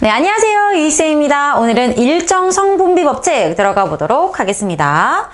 네, 안녕하세요. 유희쌤입니다. 오늘은 일정성분비 법칙 들어가 보도록 하겠습니다.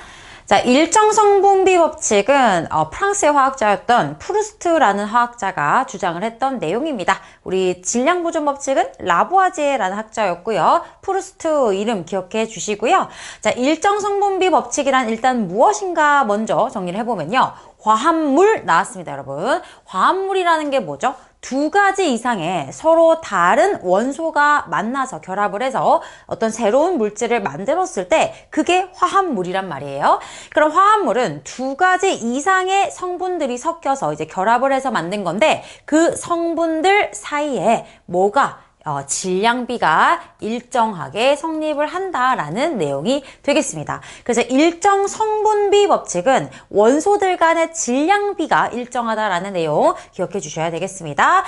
자, 일정성분비 법칙은 프랑스의 화학자였던 프루스트라는 화학자가 주장을 했던 내용입니다. 우리 질량보존 법칙은 라부아지에라는 학자였고요. 프루스트 이름 기억해 주시고요. 자, 일정성분비 법칙이란 일단 무엇인가 먼저 정리를 해보면요. 화합물 나왔습니다, 여러분. 화합물이라는 게 뭐죠? 두 가지 이상의 서로 다른 원소가 만나서 결합을 해서 어떤 새로운 물질을 만들었을 때 그게 화합물이란 말이에요. 그럼 화합물은 두 가지 이상의 성분들이 섞여서 이제 결합을 해서 만든 건데 그 성분들 사이에 뭐가 질량비가 일정하게 성립을 한다라는 내용이 되겠습니다. 그래서 일정 성분비 법칙은 원소들 간의 질량비가 일정하다라는 내용 기억해 주셔야 되겠습니다.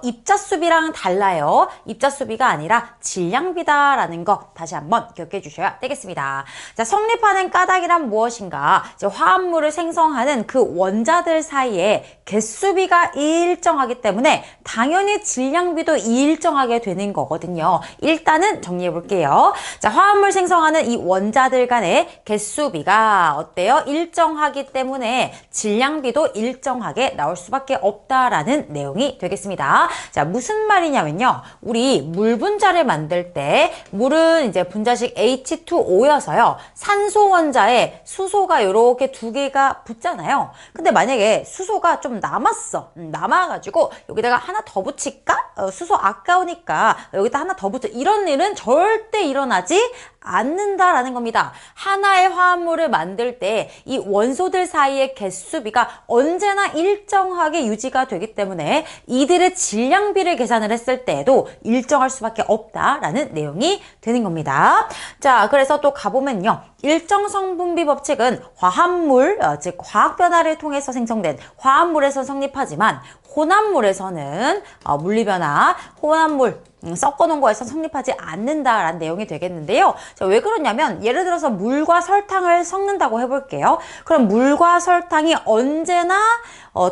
입자수비랑 달라요. 입자수비가 아니라 질량비다라는 거 다시 한번 기억해 주셔야 되겠습니다. 자, 성립하는 까닭이란 무엇인가? 이제 화합물을 생성하는 그 원자들 사이에 개수비가 일정하기 때문에 당연히 질량비도 일정하게 되는 거거든요. 일단은 정리해 볼게요. 자, 화합물 생성하는 이 원자들 간의 개수비가 어때요? 일정하기 때문에 질량비도 일정하게 나올 수밖에 없다라는 내용이 되겠습니다. 자, 무슨 말이냐면요. 우리 물 분자를 만들 때 물은 이제 분자식 H2O여서요. 산소 원자에 수소가 이렇게 두 개가 붙잖아요. 근데 만약에 수소가 좀 남아가지고 여기다가 하나 더 붙일까? 수소 아까우니까 여기다 하나 더 붙여. 이런 일은 절대 일어나지 않는다라는 겁니다. 하나의 화합물을 만들 때 이 원소들 사이의 개수비가 언제나 일정하게 유지가 되기 때문에 이들의 질량비를 계산을 했을 때에도 일정할 수밖에 없다라는 내용이 되는 겁니다. 자, 그래서 또 가보면요. 일정성분비 법칙은 화합물, 즉 화학 변화를 통해서 생성된 화합물에서 성립하지만 혼합물에서는 물리변화, 혼합물 섞어놓은 거에서 성립하지 않는다라는 내용이 되겠는데요. 자, 왜 그러냐면 예를 들어서 물과 설탕을 섞는다고 해볼게요. 그럼 물과 설탕이 언제나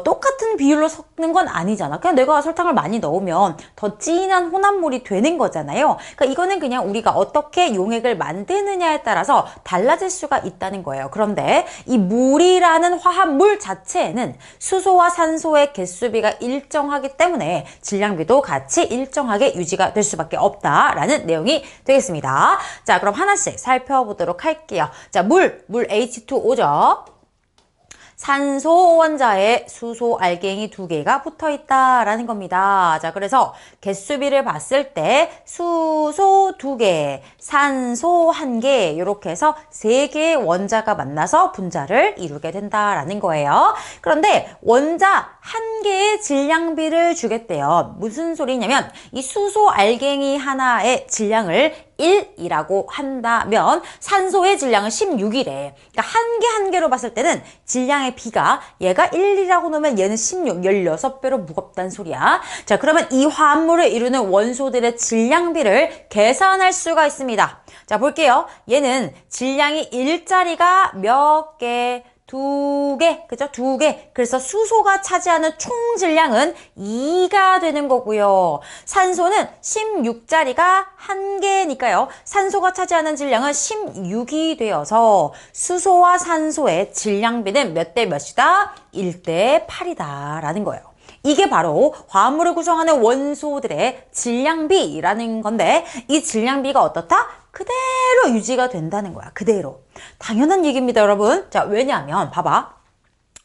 똑같은 비율로 섞는 건 아니잖아. 그냥 내가 설탕을 많이 넣으면 더 진한 혼합물이 되는 거잖아요. 그러니까 이거는 그냥 우리가 어떻게 용액을 만드느냐에 따라서 달라질 수가 있다는 거예요. 그런데 이 물이라는 화합물 자체에는 수소와 산소의 개수비가 일정하기 때문에 질량비도 같이 일정하게 유지가 될 수밖에 없다라는 내용이 되겠습니다. 자, 그럼 하나씩 살펴보도록 할게요. 자, 물 H2O죠. 산소 원자에 수소 알갱이 두 개가 붙어 있다라는 겁니다. 자, 그래서 개수비를 봤을 때 수소 두 개, 산소 한 개, 이렇게 해서 세 개의 원자가 만나서 분자를 이루게 된다라는 거예요. 그런데 원자 한 개의 질량비를 주겠대요. 무슨 소리냐면 이 수소 알갱이 하나의 질량을 1이라고 한다면 산소의 질량은 16이래. 그러니까 한 개로 봤을 때는 질량의 비가 얘가 1이라고 놓으면 얘는 16, 16배로 무겁다는 소리야. 자, 그러면 이 화합물을 이루는 원소들의 질량비를 계산할 수가 있습니다. 자, 볼게요. 얘는 질량이 1짜리가 몇 개? 두 개, 그죠? 두 개. 그래서 수소가 차지하는 총 질량은 2가 되는 거고요. 산소는 16짜리가 한 개니까요. 산소가 차지하는 질량은 16이 되어서 수소와 산소의 질량비는 몇 대 몇이다? 1대 8이다 라는 거예요. 이게 바로 화합물을 구성하는 원소들의 질량비라는 건데 이 질량비가 어떻다? 그대로 유지가 된다는 거야. 그대로. 당연한 얘기입니다, 여러분. 자, 왜냐하면 봐봐.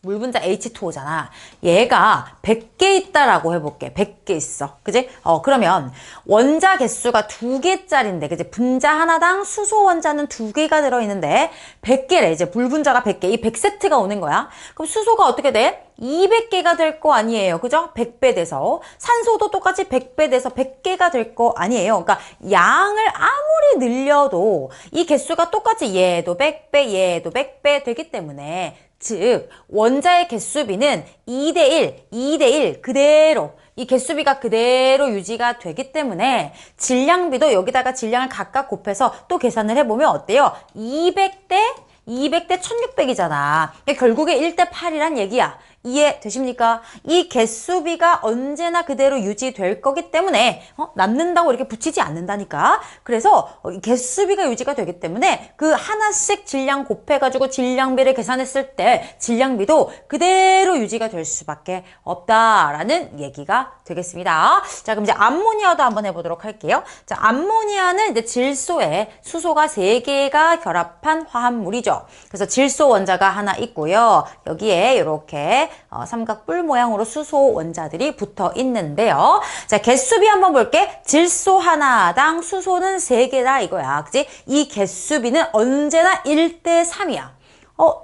물 분자 H2O잖아. 얘가 100개 있다라고 해볼게. 100개 있어. 그지? 그러면 원자 개수가 2개짜리인데, 그지? 분자 하나당 수소 원자는 2개가 들어있는데, 100개래. 이제 물 분자가 100개. 이 100세트가 오는 거야. 그럼 수소가 어떻게 돼? 200개가 될 거 아니에요. 그죠? 100배 돼서. 산소도 똑같이 100배 돼서 100개가 될 거 아니에요. 그러니까 양을 아무리 늘려도 이 개수가 똑같이 얘도 100배, 얘도 100배 되기 때문에 즉 원자의 개수비는 2대1 그대로 이 개수비가 그대로 유지가 되기 때문에 질량비도 여기다가 질량을 각각 곱해서 또 계산을 해보면 어때요? 200대 1600이잖아. 결국에 1대 8이란 얘기야. 이해되십니까? 이 개수비가 언제나 그대로 유지될 거기 때문에 남는다고 이렇게 붙이지 않는다니까. 그래서 이 개수비가 유지가 되기 때문에 그 하나씩 질량 곱해가지고 질량비를 계산했을 때 질량비도 그대로 유지가 될 수밖에 없다라는 얘기가 되겠습니다. 자, 그럼 이제 암모니아도 한번 해보도록 할게요. 자, 암모니아는 이제 질소에 수소가 3개가 결합한 화합물이죠. 그래서 질소 원자가 하나 있고요. 여기에 이렇게 삼각뿔 모양으로 수소 원자들이 붙어 있는데요. 자, 개수비 한번 볼게. 질소 하나당 수소는 3개다 이거야. 그치? 이 개수비는 언제나 1대3이야.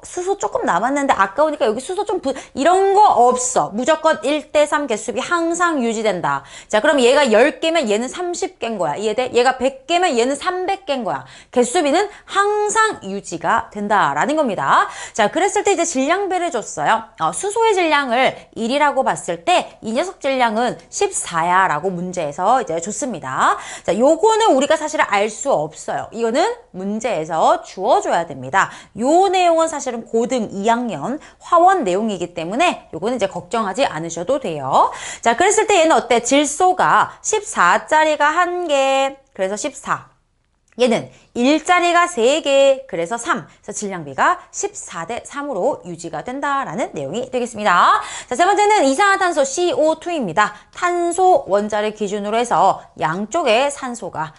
수소 조금 남았는데 아까우니까 여기 수소 좀 이런 거 없어. 무조건 1대3 개수비 항상 유지된다. 자, 그럼 얘가 10개면 얘는 30개인 거야. 이해돼? 얘가 100개면 얘는 300개인 거야. 개수비는 항상 유지가 된다라는 겁니다. 자, 그랬을 때 이제 질량비를 줬어요. 수소의 질량을 1이라고 봤을 때 이 녀석 질량은 14야 라고 문제에서 이제 줬습니다. 자, 요거는 우리가 사실 알 수 없어요. 이거는 문제에서 주어줘야 됩니다. 요 내용은 사실은 고등 2학년 화원 내용이기 때문에 요거는 이제 걱정하지 않으셔도 돼요. 자, 그랬을 때 얘는 어때? 질소가 14짜리가 1개, 그래서 14. 얘는 1짜리가 3개, 그래서 3. 그래서 질량비가 14대 3으로 유지가 된다라는 내용이 되겠습니다. 자, 세 번째는 이산화탄소 CO2입니다. 탄소 원자를 기준으로 해서 양쪽에 산소가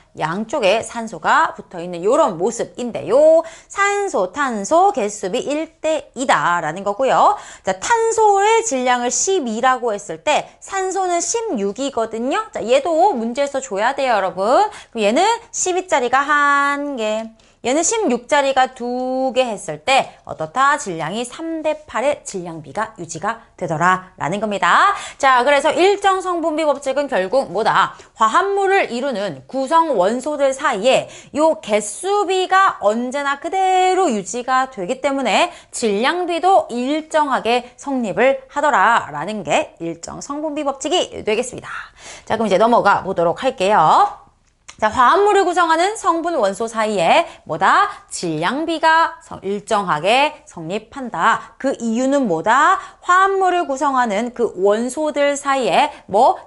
붙어있는 이런 모습인데요. 산소, 탄소, 개수비 1대 2다라는 거고요. 자, 탄소의 질량을 12라고 했을 때 산소는 16이거든요. 자, 얘도 문제에서 줘야 돼요, 여러분. 그럼 얘는 12짜리가 1개, 얘는 16짜리가 2개 했을 때 어떻다? 질량이 3대 8의 질량비가 유지가 되더라 라는 겁니다. 자, 그래서 일정 성분비 법칙은 결국 뭐다? 화합물을 이루는 구성 원소들 사이에 요 개수비가 언제나 그대로 유지가 되기 때문에 질량비도 일정하게 성립을 하더라 라는 게 일정 성분비 법칙이 되겠습니다. 자, 그럼 이제 넘어가 보도록 할게요. 자, 화합물을 구성하는 성분 원소 사이에 뭐다? 질량비가 일정하게 성립한다. 그 이유는 뭐다? 화합물을 구성하는 그 원소들 사이에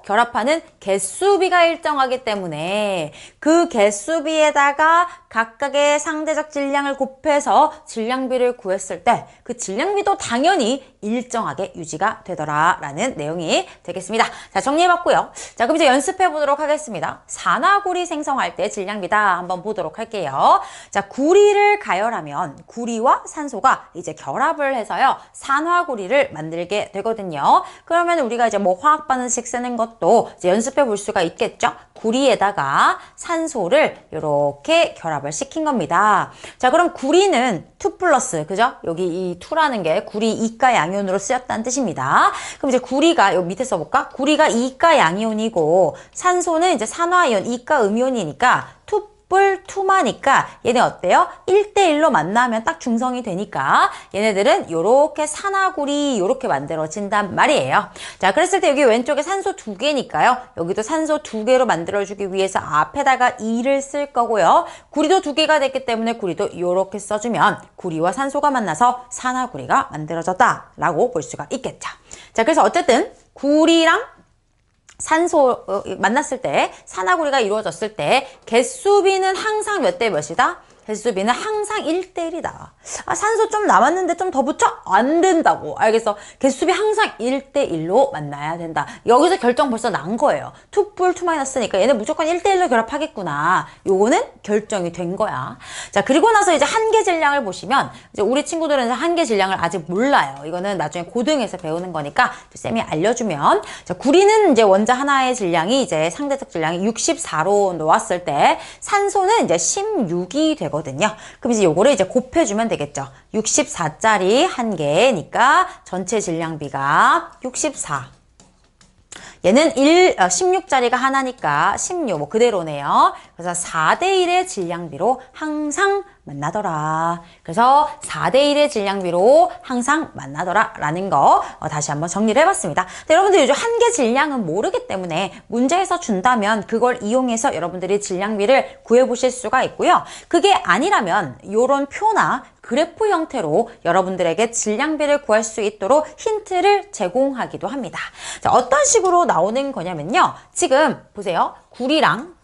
결합하는 개수비가 일정하기 때문에 그 개수비에다가 각각의 상대적 질량을 곱해서 질량비를 구했을 때 그 질량비도 당연히 일정하게 유지가 되더라 라는 내용이 되겠습니다. 자, 정리해봤고요. 자, 그럼 이제 연습해보도록 하겠습니다. 산화구리 생성할 때 질량비다 한번 보도록 할게요. 자, 구리를 가열하면 구리와 산소가 이제 결합을 해서요 산화구리를 만들게 되거든요. 그러면 우리가 이제 화학 반응식 쓰는 것도 이제 연습해 볼 수가 있겠죠. 구리에다가 산소를 이렇게 결합을 시킨 겁니다. 자, 그럼 구리는 2+, 그죠? 여기 이 2라는 게 구리 이가 양이온으로 쓰였다는 뜻입니다. 그럼 이제 구리가 여기 밑에 써볼까? 구리가 이가 양이온이고 산소는 이제 산화이온 이가 음이온이니까 2+2마니까 얘네 어때요? 1대1로 만나면 딱 중성이 되니까 얘네들은 요렇게 산화구리 요렇게 만들어진단 말이에요. 자, 그랬을 때 여기 왼쪽에 산소 2개니까요. 여기도 산소 2개로 만들어주기 위해서 앞에다가 2를 쓸 거고요. 구리도 2개가 됐기 때문에 구리도 요렇게 써주면 구리와 산소가 만나서 산화구리가 만들어졌다라고 볼 수가 있겠죠. 자, 그래서 어쨌든 구리랑 산소 만났을 때 산화구리가 이루어졌을 때 개수비는 항상 몇 대 몇이다? 개수비는 항상 1대1이다. 산소 좀 남았는데 좀 더 붙여? 안 된다고. 알겠어? 개수비 항상 1대1로 만나야 된다. 여기서 결정 벌써 난 거예요. 2+2-니까 얘네 무조건 1대1로 결합하겠구나. 요거는 결정이 된 거야. 자, 그리고 나서 이제 한계 질량을 보시면 이제 우리 친구들은 한계 질량을 아직 몰라요. 이거는 나중에 고등에서 배우는 거니까 쌤이 알려주면. 자, 구리는 이제 원자 하나의 질량이 이제 상대적 질량이 64로 놓았을 때 산소는 이제 16이 되고 거든요. 그럼 이제 요거를 이제 곱해주면 되겠죠. 64짜리 한 개니까 전체 질량비가 64. 얘는 16짜리가 하나니까 16, 그대로네요. 그래서 4대1의 질량비로 항상 만나더라. 그래서 4대1의 질량비로 항상 만나더라 라는 거 다시 한번 정리를 해봤습니다. 여러분들 요즘 한계 질량은 모르기 때문에 문제에서 준다면 그걸 이용해서 여러분들이 질량비를 구해보실 수가 있고요. 그게 아니라면 요런 표나 그래프 형태로 여러분들에게 질량비를 구할 수 있도록 힌트를 제공하기도 합니다. 자, 어떤 식으로 나오는 거냐면요. 지금 보세요. 구리랑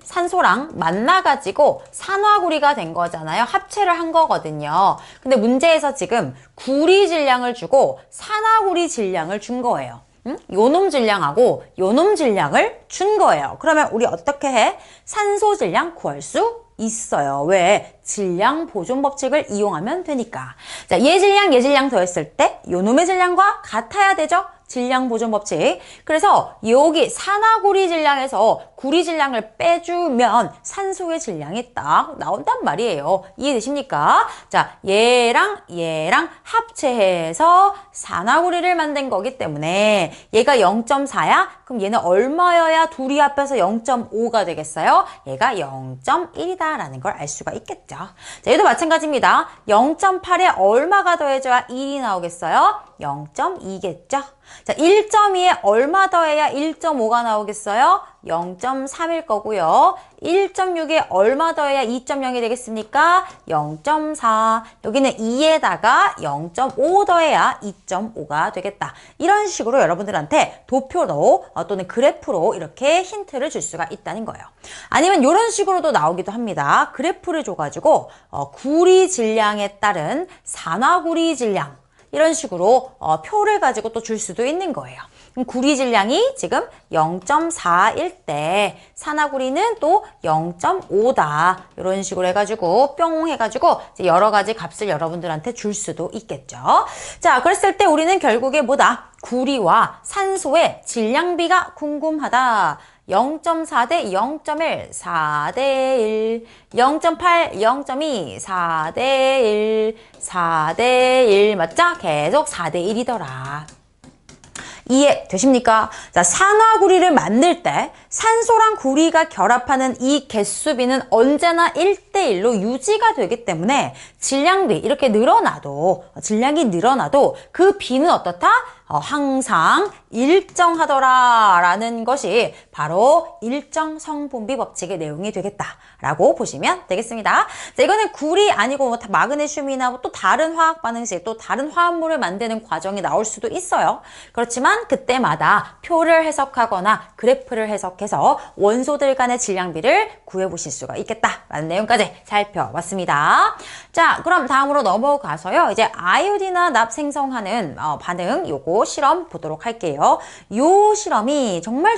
산소랑 만나가지고 산화구리가 된 거잖아요. 합체를 한 거거든요. 근데 문제에서 지금 구리 질량을 주고 산화구리 질량을 준 거예요. 요놈 질량하고 요놈 질량을 준 거예요. 그러면 우리 어떻게 해? 산소 질량 구할 수 있어요. 왜? 질량 보존 법칙을 이용하면 되니까. 자, 얘 질량 더했을 때 요놈의 질량과 같아야 되죠? 질량 보존 법칙. 그래서 여기 산화구리 질량에서 구리 질량을 빼주면 산소의 질량이 딱 나온단 말이에요. 이해되십니까? 자, 얘랑 합체해서 산화구리를 만든 거기 때문에 얘가 0.4야? 그럼 얘는 얼마여야 둘이 합해서 0.5가 되겠어요? 얘가 0.1이다 라는 걸 알 수가 있겠죠. 자, 얘도 마찬가지입니다. 0.8에 얼마가 더해져야 1이 나오겠어요? 0.2겠죠? 자, 1.2에 얼마 더해야 1.5가 나오겠어요? 0.3일 거고요. 1.6에 얼마 더해야 2.0이 되겠습니까? 0.4. 여기는 2에다가 0.5 더해야 2.5가 되겠다. 이런 식으로 여러분들한테 도표로 또는 그래프로 이렇게 힌트를 줄 수가 있다는 거예요. 아니면 이런 식으로도 나오기도 합니다. 그래프를 줘가지고 구리 질량에 따른 산화구리 질량 이런 식으로 표를 가지고 또 줄 수도 있는 거예요. 그럼 구리 질량이 지금 0.4일 때 산화구리는 또 0.5다. 이런 식으로 해가지고 뿅 해가지고 이제 여러 가지 값을 여러분들한테 줄 수도 있겠죠. 자, 그랬을 때 우리는 결국에 뭐다? 구리와 산소의 질량비가 궁금하다. 0.4 대 0.1, 4대 1, 0.8, 0.2, 4대 1, 4대 1, 맞죠? 계속 4대 1이더라. 이해되십니까? 자, 산화구리를 만들 때 산소랑 구리가 결합하는 이 개수비는 언제나 1대1로 유지가 되기 때문에 질량비 이렇게 질량이 늘어나도 그 비는 어떻다? 항상 일정하더라 라는 것이 바로 일정 성분비 법칙의 내용이 되겠다라고 보시면 되겠습니다. 자, 이거는 구리 아니고 뭐 마그네슘이나 또 다른 화학 반응식 또 다른 화합물을 만드는 과정이 나올 수도 있어요. 그렇지만 그때마다 표를 해석하거나 그래프를 해석해서 원소들 간의 질량비를 구해보실 수가 있겠다라는 내용까지 살펴봤습니다. 자, 그럼 다음으로 넘어가서요. 이제 아이오디나 납 생성하는 반응 요거 실험 보도록 할게요. 요 실험이 정말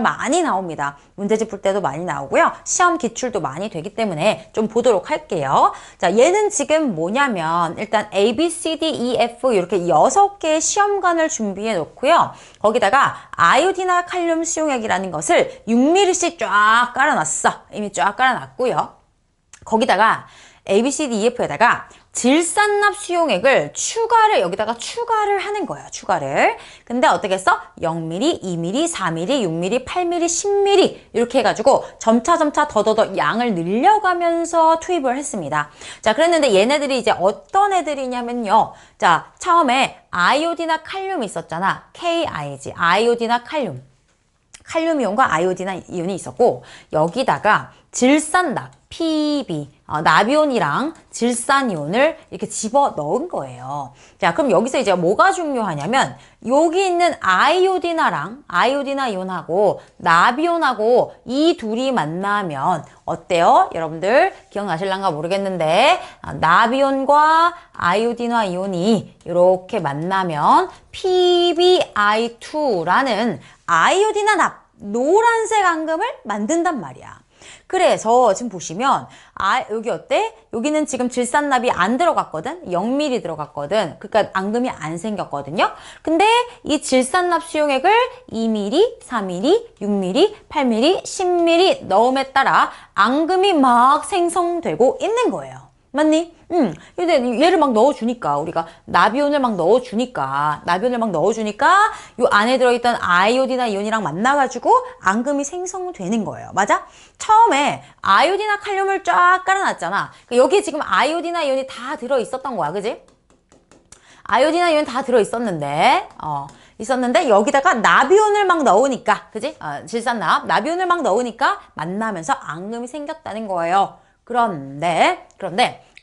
많이 나옵니다. 문제집 풀 때도 많이 나오고요. 시험 기출도 많이 되기 때문에 좀 보도록 할게요. 자, 얘는 지금 뭐냐면 일단 A, B, C, D, E, F 이렇게 6개의 시험관을 준비해 놓고요. 거기다가 아이오디나 칼륨 수용액이라는 것을 6mm씩 쫙 깔아놨어. 이미 쫙 깔아놨고요. 거기다가 A, B, C, D, E, F에다가 질산납 수용액을 여기다가 추가를 하는 거예요. 추가를. 근데 어떻게 했어? 0mm, 2mm, 4mm, 6mm, 8mm, 10mm 이렇게 해가지고 점차 더더더 양을 늘려가면서 투입을 했습니다. 자, 그랬는데 얘네들이 이제 어떤 애들이냐면요. 자, 처음에 아이오디나 칼륨이 있었잖아. KIG, 아이오디나 칼륨. 칼륨 이온과 아이오디나 이온이 있었고 여기다가 질산납, PB, 나비온이랑 질산이온을 이렇게 집어 넣은 거예요. 자, 그럼 여기서 이제 뭐가 중요하냐면 여기 있는 아이오디나 이온하고 나비온하고 이 둘이 만나면 어때요? 여러분들 기억나실란가 모르겠는데 나비온과 아이오디나 이온이 이렇게 만나면 PbI2라는 아이오디나 납, 노란색 앙금을 만든단 말이야. 그래서 지금 보시면 여기 어때? 여기는 지금 질산납이 안 들어갔거든? 0mm 들어갔거든. 그러니까 앙금이 안 생겼거든요. 근데 이 질산납 수용액을 2mm, 4mm, 6mm, 8mm, 10mm 넣음에 따라 앙금이 막 생성되고 있는 거예요. 맞니? 근데 얘를 막 넣어주니까 우리가 나비온을 막 넣어주니까 요 안에 들어있던 아이오디나 이온이랑 만나가지고 앙금이 생성되는 거예요. 맞아? 처음에 아이오디나 칼륨을 쫙 깔아놨잖아. 여기 지금 아이오디나 이온이 다 들어있었던 거야. 그지? 아이오디나 이온 다 들어있었는데 여기다가 나비온을 막 넣으니까 그지? 질산납 나비온을 막 넣으니까 만나면서 앙금이 생겼다는 거예요. 그런데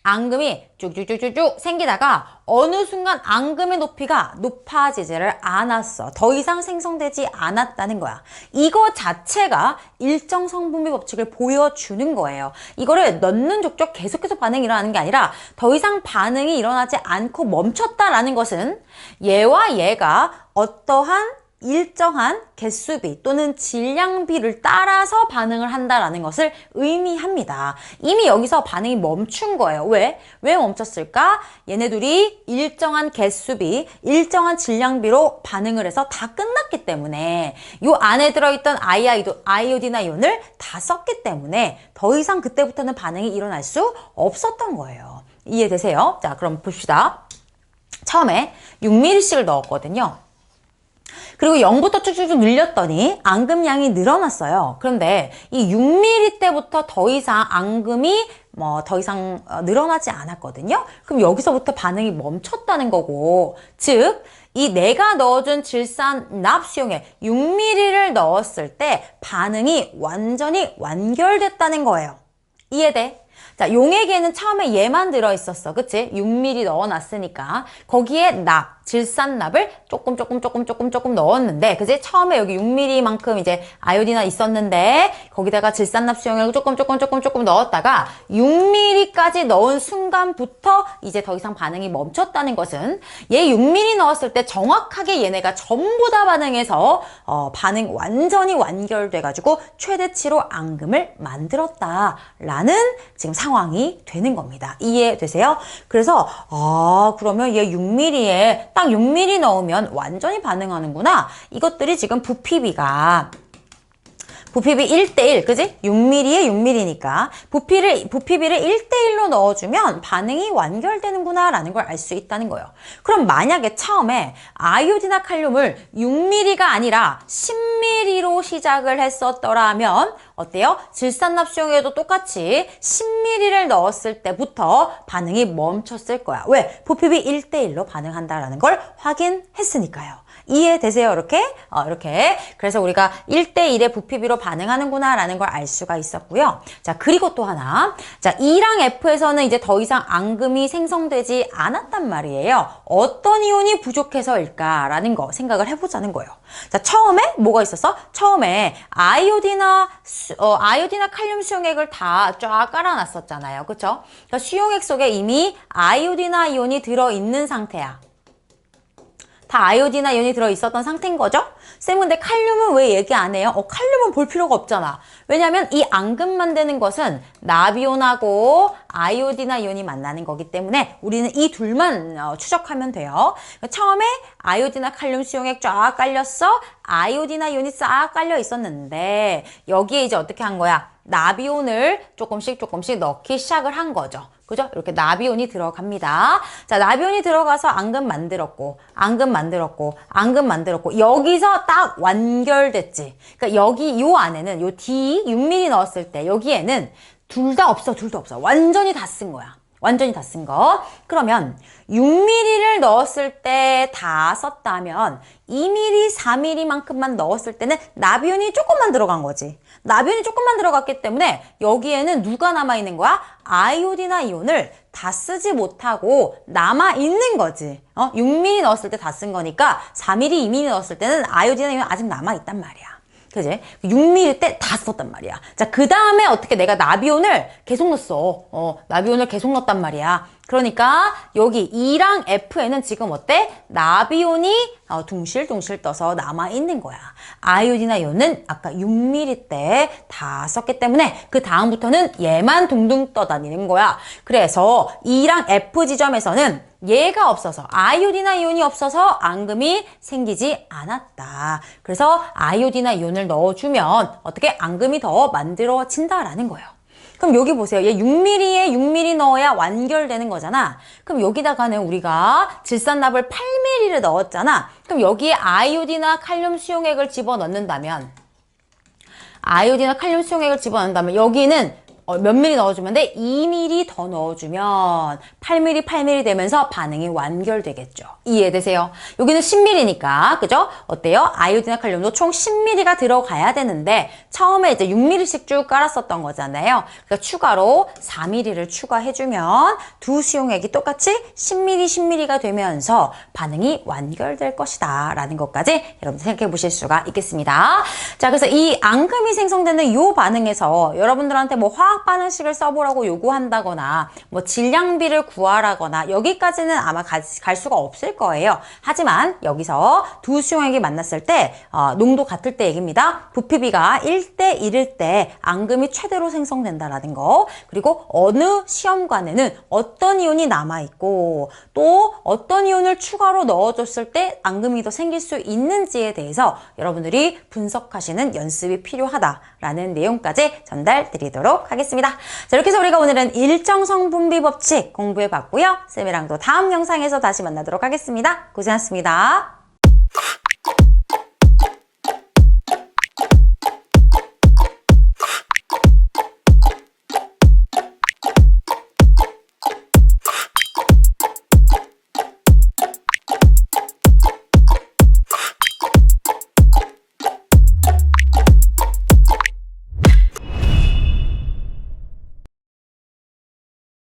앙금이 쭉쭉쭉쭉쭉 생기다가 어느 순간 앙금의 높이가 높아지지를 않았어. 더 이상 생성되지 않았다는 거야. 이거 자체가 일정 성분비 법칙을 보여주는 거예요. 이거를 넣는 족족 계속해서 반응이 일어나는 게 아니라 더 이상 반응이 일어나지 않고 멈췄다라는 것은 얘와 얘가 어떠한 일정한 개수비 또는 질량비를 따라서 반응을 한다라는 것을 의미합니다. 이미 여기서 반응이 멈춘 거예요. 왜? 왜 멈췄을까? 얘네들이 일정한 개수비, 일정한 질량비로 반응을 해서 다 끝났기 때문에 요 안에 들어있던 아이오디나 이온을 다 썼기 때문에 더 이상 그때부터는 반응이 일어날 수 없었던 거예요. 이해되세요? 자, 그럼 봅시다. 처음에 6ml씩을 넣었거든요. 그리고 0부터 쭉쭉쭉 늘렸더니 앙금량이 늘어났어요. 그런데 이 6ml 때부터 더 이상 앙금이 더 이상 늘어나지 않았거든요. 그럼 여기서부터 반응이 멈췄다는 거고, 즉 이 내가 넣어준 질산납 수용액 6ml를 넣었을 때 반응이 완전히 완결됐다는 거예요. 이해돼? 자, 용액에는 처음에 얘만 들어있었어. 그치? 6ml 넣어놨으니까. 거기에 질산납을 조금 넣었는데, 그치? 처음에 여기 6ml만큼 이제 아요디나 있었는데, 거기다가 질산납 수용액을 조금 넣었다가, 6ml까지 넣은 순간부터 이제 더 이상 반응이 멈췄다는 것은, 얘 6ml 넣었을 때 정확하게 얘네가 전부 다 반응해서, 반응 완전히 완결돼가지고, 최대치로 앙금을 만들었다라는 지금 상황이 되는 겁니다. 이해되세요? 그래서 그러면 얘 6ml에 딱 6ml 넣으면 완전히 반응하는구나. 이것들이 지금 부피비가 부피비 1대1, 그지? 6ml에 6ml니까 부피비를 1대1로 넣어주면 반응이 완결되는구나 라는 걸 알 수 있다는 거예요. 그럼 만약에 처음에 아이오디나 칼륨을 6ml가 아니라 10ml로 시작을 했었더라면 어때요? 질산납 수용에도 똑같이 10ml를 넣었을 때부터 반응이 멈췄을 거야. 왜? 부피비 1대1로 반응한다라는 걸 확인했으니까요. 이해되세요? 이렇게? 이렇게. 그래서 우리가 1대1의 부피비로 반응하는구나 라는 걸 알 수가 있었고요. 자, 그리고 또 하나. 자, E랑 F에서는 이제 더 이상 앙금이 생성되지 않았단 말이에요. 어떤 이온이 부족해서일까? 라는 거 생각을 해보자는 거예요. 자, 처음에 뭐가 있었어? 처음에 아이오디나 칼륨 수용액을 다 쫙 깔아놨었잖아요. 그쵸? 그러니까 수용액 속에 이미 아이오디나 이온이 들어있는 상태야. 다 아이오디나 이온이 들어있었던 상태인 거죠? 쌤, 근데 칼륨은 왜 얘기 안 해요? 칼륨은 볼 필요가 없잖아. 왜냐면 이 앙금 만드는 것은 나비온하고 아이오디나 이온이 만나는 거기 때문에 우리는 이 둘만 추적하면 돼요. 처음에 아이오디나 칼륨 수용액 쫙 깔렸어. 아이오디나 이온이 싹 깔려 있었는데 여기에 이제 어떻게 한 거야? 나비온을 조금씩 넣기 시작을 한 거죠. 그죠? 이렇게 나비온이 들어갑니다. 자, 나비온이 들어가서 앙금 만들었고, 여기서 딱 완결됐지. 그러니까 여기 요 안에는 요 D 6ml 넣었을 때 여기에는 둘 다 없어. 완전히 다 쓴 거야. 완전히 다 쓴 거. 그러면 6ml를 넣었을 때 다 썼다면 2ml, 4ml만큼만 넣었을 때는 나비온이 조금만 들어간 거지. 나비온이 조금만 들어갔기 때문에 여기에는 누가 남아있는 거야? 아이오디나 이온을 다 쓰지 못하고 남아있는 거지. 6ml 넣었을 때 다 쓴 거니까 4ml, 2ml 넣었을 때는 아이오디나 이온 아직 남아있단 말이야. 그지? 6ml 때 다 썼단 말이야. 자, 그 다음에 어떻게 내가 나비온을 계속 넣었어. 나비온을 계속 넣었단 말이야. 그러니까 여기 E랑 F에는 지금 어때? 나비온이 둥실둥실 떠서 남아있는 거야. 아이오디나 이온은 아까 6ml 때 다 썼기 때문에 그 다음부터는 얘만 둥둥 떠다니는 거야. 그래서 E랑 F 지점에서는 얘가 없어서, 아이오디나 이온이 없어서 앙금이 생기지 않았다. 그래서 아이오디나 이온을 넣어주면 어떻게 앙금이 더 만들어진다라는 거예요. 그럼 여기 보세요. 얘 6ml에 6ml 넣어야 완결되는 거잖아. 그럼 여기다가는 우리가 질산납을 8ml를 넣었잖아. 그럼 여기에 아이오디나 칼륨 수용액을 집어넣는다면 여기는 몇 미리 넣어주면 돼? 2미리 더 넣어주면 8미리, 8미리 되면서 반응이 완결되겠죠. 이해되세요? 여기는 10미리니까, 그죠? 어때요? 아이오딘과 칼륨도 총 10미리가 들어가야 되는데, 처음에 이제 6미리씩 쭉 깔았었던 거잖아요. 그러니까 추가로 4미리를 추가해주면 두 수용액이 똑같이 10미리, 10미리가 되면서 반응이 완결될 것이다. 라는 것까지 여러분들 생각해 보실 수가 있겠습니다. 자, 그래서 이 앙금이 생성되는 이 반응에서 여러분들한테 뭐 화학 반응식을 써보라고 요구한다거나 뭐 질량비를 구하라거나 여기까지는 아마 갈 수가 없을 거예요. 하지만 여기서 두 수용액이 만났을 때 농도 같을 때 얘기입니다. 부피비가 1대 1일 때 앙금이 최대로 생성된다라는 거, 그리고 어느 시험관에는 어떤 이온이 남아있고 또 어떤 이온을 추가로 넣어줬을 때 앙금이 더 생길 수 있는지에 대해서 여러분들이 분석하시는 연습이 필요하다라는 내용까지 전달 드리도록 하겠습니다. 자, 이렇게 해서 우리가 오늘은 일정 성분비 법칙 공부해 봤고요. 쌤이랑도 다음 영상에서 다시 만나도록 하겠습니다. 고생하셨습니다.